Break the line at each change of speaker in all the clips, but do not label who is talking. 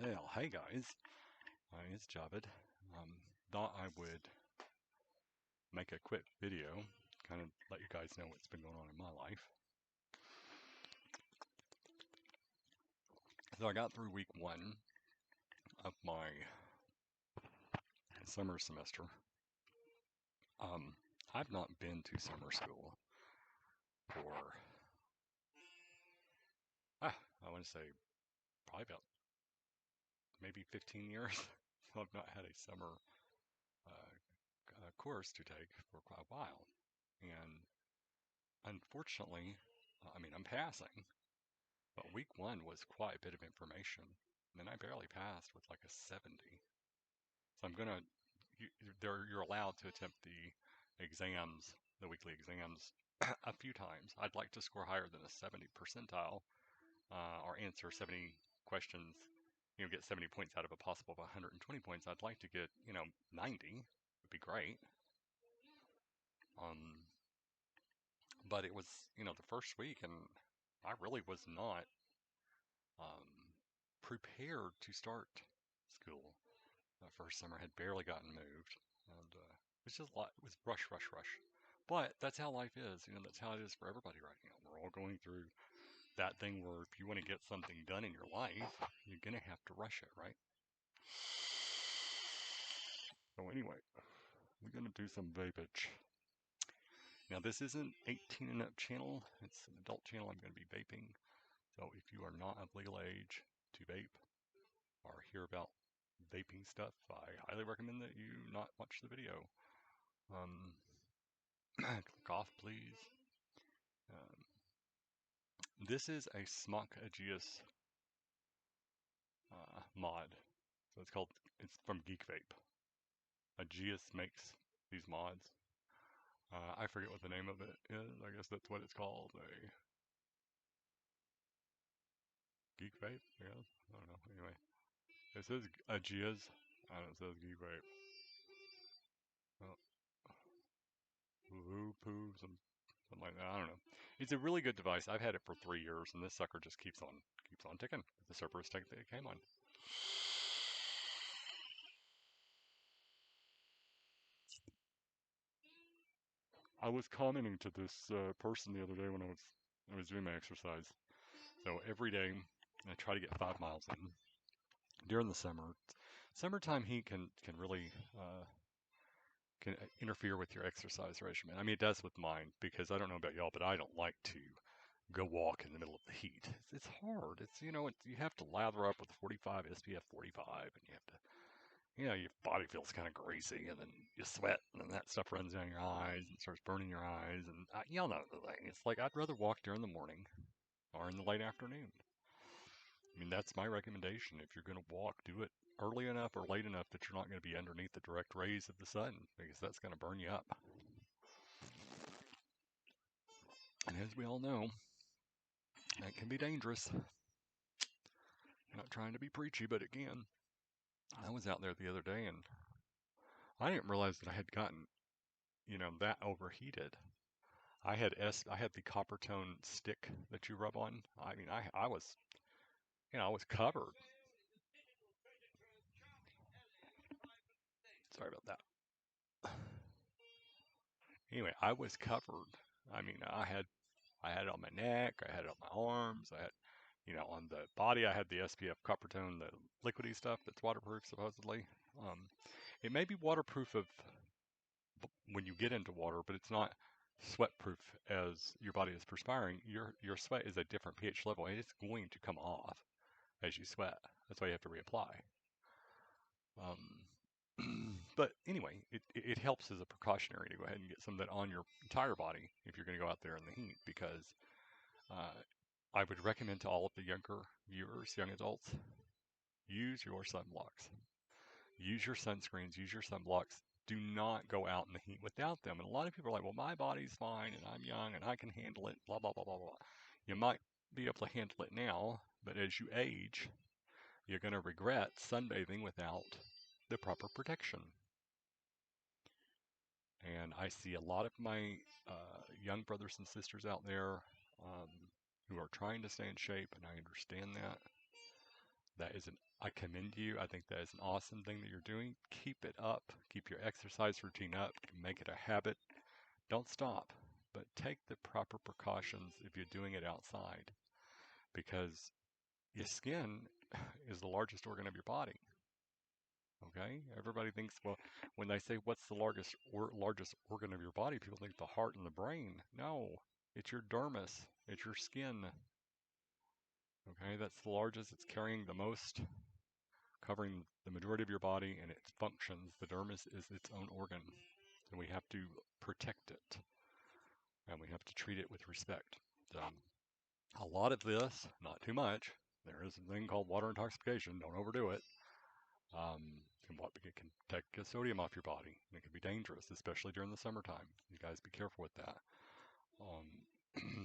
Well, hey guys, it's Javid. Thought I would make a quick video, kind of let you guys know what's been going on in my life. So I got through week 1 of my summer semester. I've not been to summer school for, I want to say probably about maybe 15 years. So I've not had a summer course to take for quite a while. And unfortunately, I'm passing. But week 1 was quite a bit of information. And then I barely passed with like a 70. So you're allowed to attempt the exams, the weekly exams, a few times. I'd like to score higher than a 70 percentile, or answer 70 questions, get 70 points out of a possible 120 points. I'd like to get, 90 would be great. Um, but it was, the first week, and I really was not prepared to start school. First summer had barely gotten moved, and it was just a lot. It was rush, rush, rush. But that's how life is. That's how it is for everybody right now. We're all going through that thing where if you want to get something done in your life, you're gonna have to rush it, right? So anyway, we're gonna do some vapage. Now this isn't 18 and up channel. It's an adult channel. I'm gonna be vaping. So if you are not of legal age to vape or hear about vaping stuff, I highly recommend that you not watch the video. Click off, please. Um, this is a Smock Aegeus mod. So it's from Geek Vape. Aegeus makes these mods. I forget what the name of it is. I guess that's what it's called. A Geek Vape? I guess. I don't know. Anyway, it says Aegeus, and it says Geek Vape. Oh, woo poo, something like that. I don't know. It's a really good device. I've had it for 3 years, and this sucker just keeps on ticking. The Cerberus tank that it came on. I was commenting to this person the other day when I was doing my exercise. So every day I try to get 5 miles in. During the summertime heat can really can interfere with your exercise regimen. I mean, it does with mine because I don't know about y'all, but I don't like to go walk in the middle of the heat. It's hard. You have to lather up with 45 SPF 45, and you have to your body feels kind of greasy, and then you sweat, and then that stuff runs down your eyes and starts burning your eyes. And y'all know the thing. It's like I'd rather walk during the morning or in the late afternoon. I mean, that's my recommendation. If you're going to walk, do it early enough or late enough that you're not going to be underneath the direct rays of the sun, because that's going to burn you up. And as we all know, that can be dangerous. I'm not trying to be preachy, but again, I was out there the other day and I didn't realize that I had gotten, that overheated. I had the copper tone stick that you rub on. I mean, I was, I was covered. Sorry about that. Anyway, I was covered. I mean, I had it on my neck, I had it on my arms, I had, on the body, I had the SPF copper tone, the liquidy stuff that's waterproof supposedly. It may be waterproof when you get into water, but it's not sweat proof as your body is perspiring. Your sweat is a different pH level, and it's going to come off as you sweat. That's why you have to reapply. But anyway, it helps as a precautionary to go ahead and get some of that on your entire body if you're going to go out there in the heat, because I would recommend to all of the younger viewers, young adults, use your sunblocks. Use your sunscreens, use your sunblocks. Do not go out in the heat without them. And a lot of people are like, well, my body's fine and I'm young and I can handle it, blah, blah, blah, blah, blah. You might be able to handle it now, but as you age, you're going to regret sunbathing without the proper protection. And I see a lot of my young brothers and sisters out there who are trying to stay in shape, and I understand that. that is I commend you. I think that is an awesome thing that you're doing. Keep it up. Keep your exercise routine up. Make it a habit. Don't stop, but take the proper precautions if you're doing it outside because your skin is the largest organ of your body. Okay? Everybody thinks, well, when they say what's the largest organ of your body, people think the heart and the brain. No, it's your dermis. It's your skin. Okay? That's the largest. It's carrying the most, covering the majority of your body and its functions. The dermis is its own organ, and we have to protect it, and we have to treat it with respect. So, a lot of this, not too much. There is a thing called water intoxication. Don't overdo it. It can take sodium off your body, and it can be dangerous, especially during the summertime. You guys be careful with that.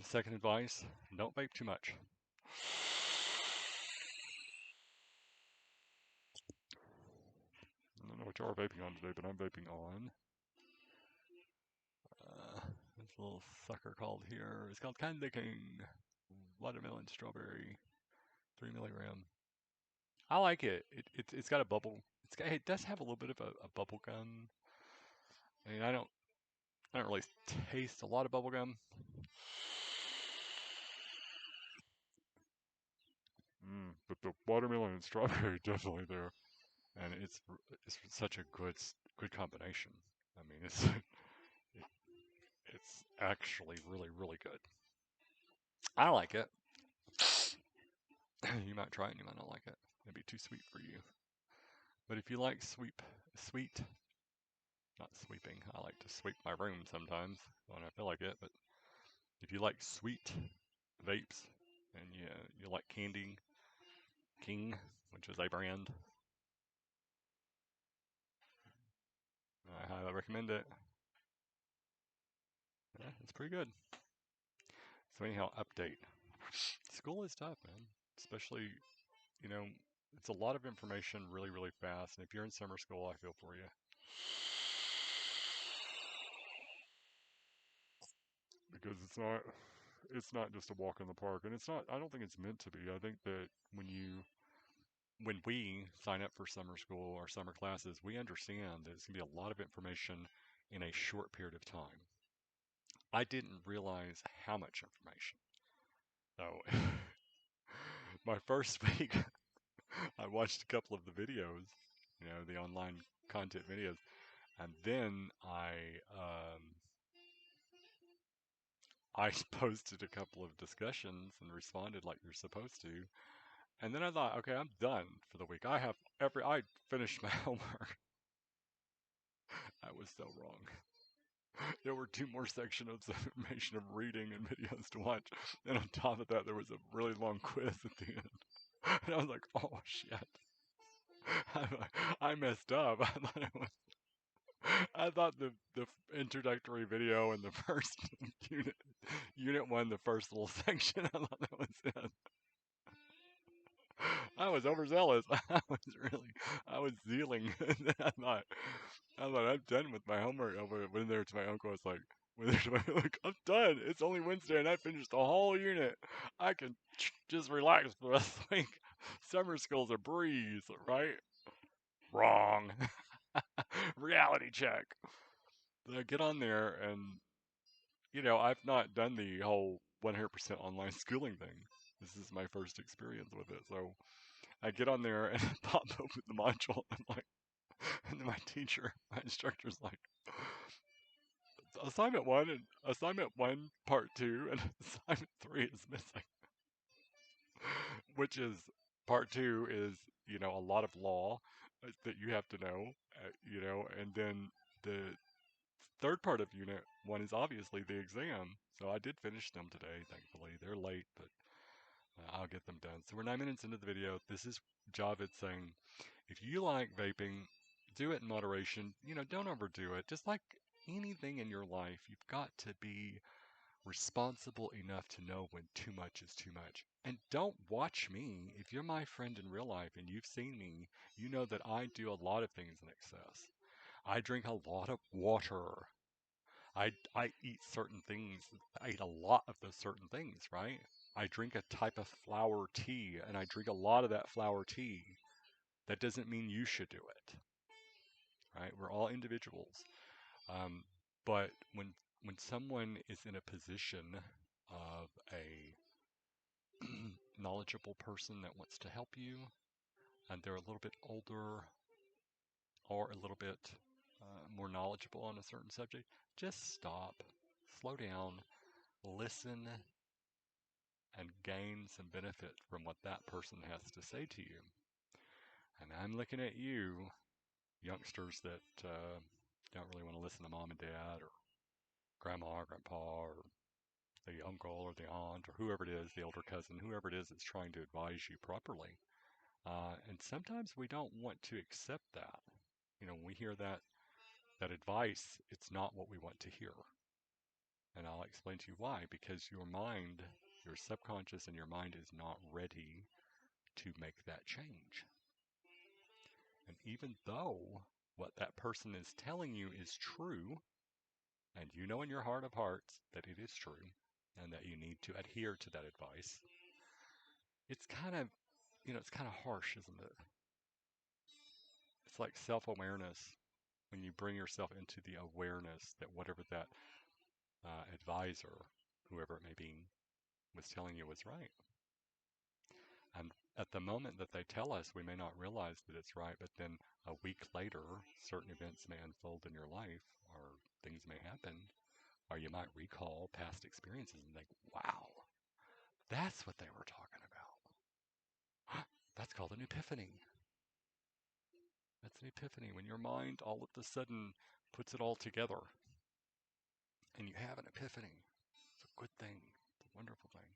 Second advice: don't vape too much. I don't know what you are vaping on today, but I'm vaping on this little sucker called here. It's called Candy King watermelon strawberry, 3 milligram. I like it. It's got a bubble. It does have a little bit of a bubble gum. I mean, I don't really taste a lot of bubble gum. But the watermelon and strawberry definitely there, and it's such a good combination. I mean, it's actually really good. I like it. You might try it, and you might not like it. It'd be too sweet for you. But if you like sweet, not sweeping. I like to sweep my room sometimes when I feel like it. But if you like sweet vapes and you like Candy King, which is a brand, I highly recommend it. Yeah, it's pretty good. So anyhow, update. School is tough, man. Especially, you know, it's a lot of information really fast. And if you're in summer school, I feel for you. Because it's not just a walk in the park, and it's not. I don't think it's meant to be. I think that when we sign up for summer school or summer classes, we understand that it's gonna be a lot of information in a short period of time. I didn't realize how much information. So my first week, I watched a couple of the videos, the online content videos, and then I posted a couple of discussions and responded like you're supposed to. And then I thought, okay, I'm done for the week. I finished my homework. I was so wrong. There were two more sections of information of reading and videos to watch. And on top of that, there was a really long quiz at the end. And I was like, oh shit. I messed up. I thought the introductory video in the first unit one, the first little section, I thought that was it. I was overzealous. I was zealing. And then I thought, I'm done with my homework. I went there to my uncle. I was like, I'm done. It's only Wednesday and I finished the whole unit. I can just relax for the rest of the week. Summer school's a breeze, right? Wrong. Reality check. So I get on there and, I've not done the whole 100% online schooling thing. This is my first experience with it. So I get on there and pop open the module. And I'm like, and then my instructor's like, assignment one, part two, and assignment three is missing. Which is part two is a lot of law that you have to know, and then the third part of unit one is obviously the exam. So I did finish them today. Thankfully, they're late, but I'll get them done. So we're 9 minutes into the video. This is Javid saying, if you like vaping, do it in moderation. Don't overdo it. Just like anything in your life, you've got to be responsible enough to know when too much is too much. And don't watch me. If you're my friend in real life and you've seen me, you know that I do a lot of things in excess. I drink a lot of water. I eat certain things. I eat a lot of those certain things, right? I drink a type of flower tea and I drink a lot of that flower tea, that doesn't mean you should do it, right? We're all individuals. Um, but when someone is in a position of a knowledgeable person that wants to help you, and they're a little bit older or a little bit more knowledgeable on a certain subject, just stop, slow down, listen, and gain some benefit from what that person has to say to you. And I'm looking at you, youngsters that don't really want to listen to mom and dad or grandma or grandpa or the uncle or the aunt or whoever it is, the older cousin, whoever it is that's trying to advise you properly. And sometimes we don't want to accept that. When we hear that advice, it's not what we want to hear. And I'll explain to you why. Because your mind, your subconscious and your mind is not ready to make that change. And even though what that person is telling you is true, and you know in your heart of hearts that it is true, and that you need to adhere to that advice, it's kind of, it's kind of harsh, isn't it? It's like self-awareness when you bring yourself into the awareness that whatever that advisor, whoever it may be, was telling you was right. And at the moment that they tell us, we may not realize that it's right, but then a week later, certain events may unfold in your life, or things may happen, or you might recall past experiences and think, wow, that's what they were talking about. That's called an epiphany. That's an epiphany when your mind all of a sudden puts it all together and you have an epiphany. It's a good thing. It's a wonderful thing.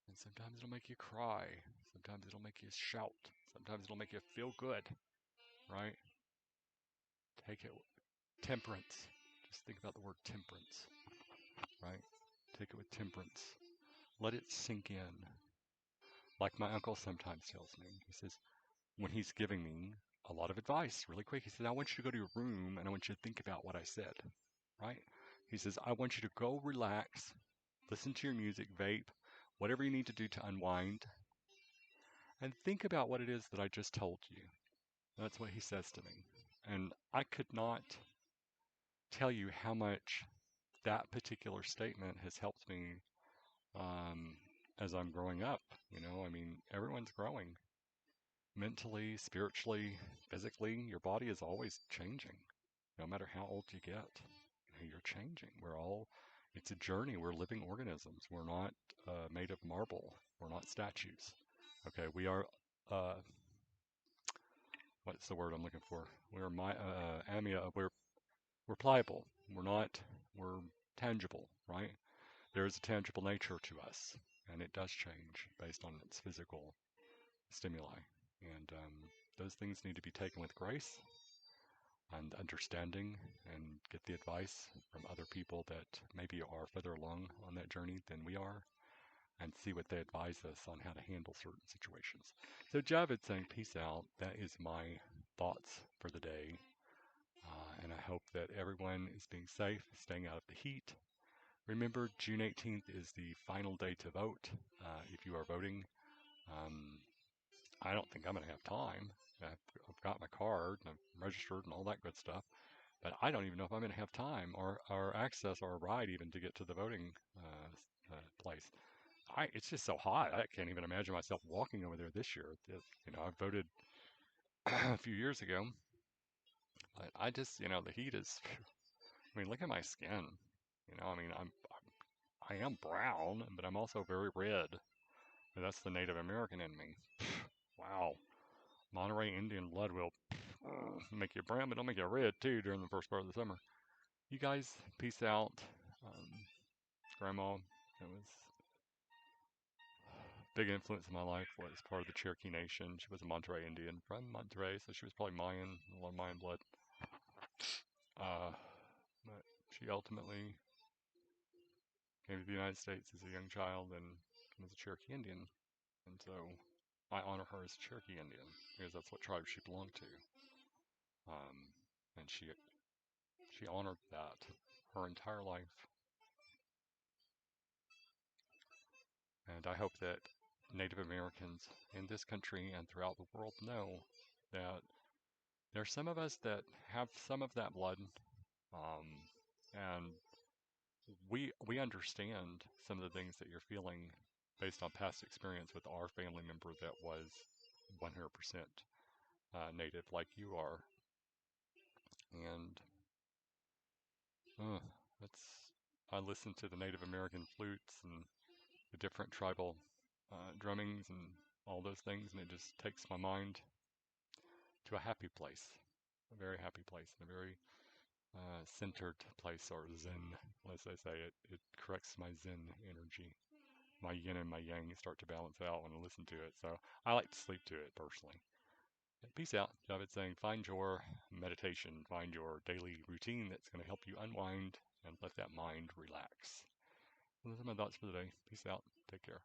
And sometimes it'll make you cry. Sometimes it'll make you shout. Sometimes it'll make you feel good, right? Take it. Temperance. Just think about the word temperance, right? Take it with temperance. Let it sink in. Like my uncle sometimes tells me. He says, when he's giving me a lot of advice really quick, he says, I want you to go to your room and I want you to think about what I said, right? He says, I want you to go relax, listen to your music, vape, whatever you need to do to unwind, and think about what it is that I just told you. That's what he says to me. And I could not tell you how much that particular statement has helped me um, as I'm growing up. I mean, everyone's growing mentally, spiritually, physically. Your body is always changing, no matter how old you get. You're changing. It's a journey. We're living organisms. We're not made of marble. We're not statues. Okay, we are, uh, what's the word I'm looking for? We're we're pliable. We're tangible, right? There is a tangible nature to us, and it does change based on its physical stimuli. And those things need to be taken with grace and understanding, and get the advice from other people that maybe are further along on that journey than we are, and see what they advise us on how to handle certain situations. So Javid saying, peace out. That is my thoughts for the day. And I hope that everyone is being safe, staying out of the heat. Remember, June 18th is the final day to vote. If you are voting, um, I don't think I'm going to have time. I've got my card and I'm registered and all that good stuff, but I don't even know if I'm going to have time or access or a ride even to get to the voting place. It's just so hot. I can't even imagine myself walking over there this year. I voted a few years ago, but I just, the heat is. I mean, look at my skin. I mean, I am brown, but I'm also very red. That's the Native American in me. Wow. Monterey Indian blood will make you brown, but it'll make you red too during the first part of the summer. You guys, peace out. Grandma, it was a big influence in my life. Was part of the Cherokee Nation. She was a Monterey Indian from Monterey, so she was probably Mayan, a lot of Mayan blood. But she ultimately came to the United States as a young child and was a Cherokee Indian. And so I honor her as a Cherokee Indian because that's what tribe she belonged to. And she honored that her entire life. And I hope that Native Americans in this country and throughout the world know that there's some of us that have some of that blood, um, and we understand some of the things that you're feeling based on past experience with our family member that was 100% native like you are. And uh, it's I listen to the Native American flutes and the different tribal drummings and all those things, and it just takes my mind to a happy place, a very happy place, and a very centered place, or zen, as they say. It corrects my zen energy. My yin and my yang start to balance out when I listen to it. So I like to sleep to it personally. Peace out. Javid saying, find your meditation, find your daily routine that's going to help you unwind and let that mind relax. And those are my thoughts for the day. Peace out. Take care.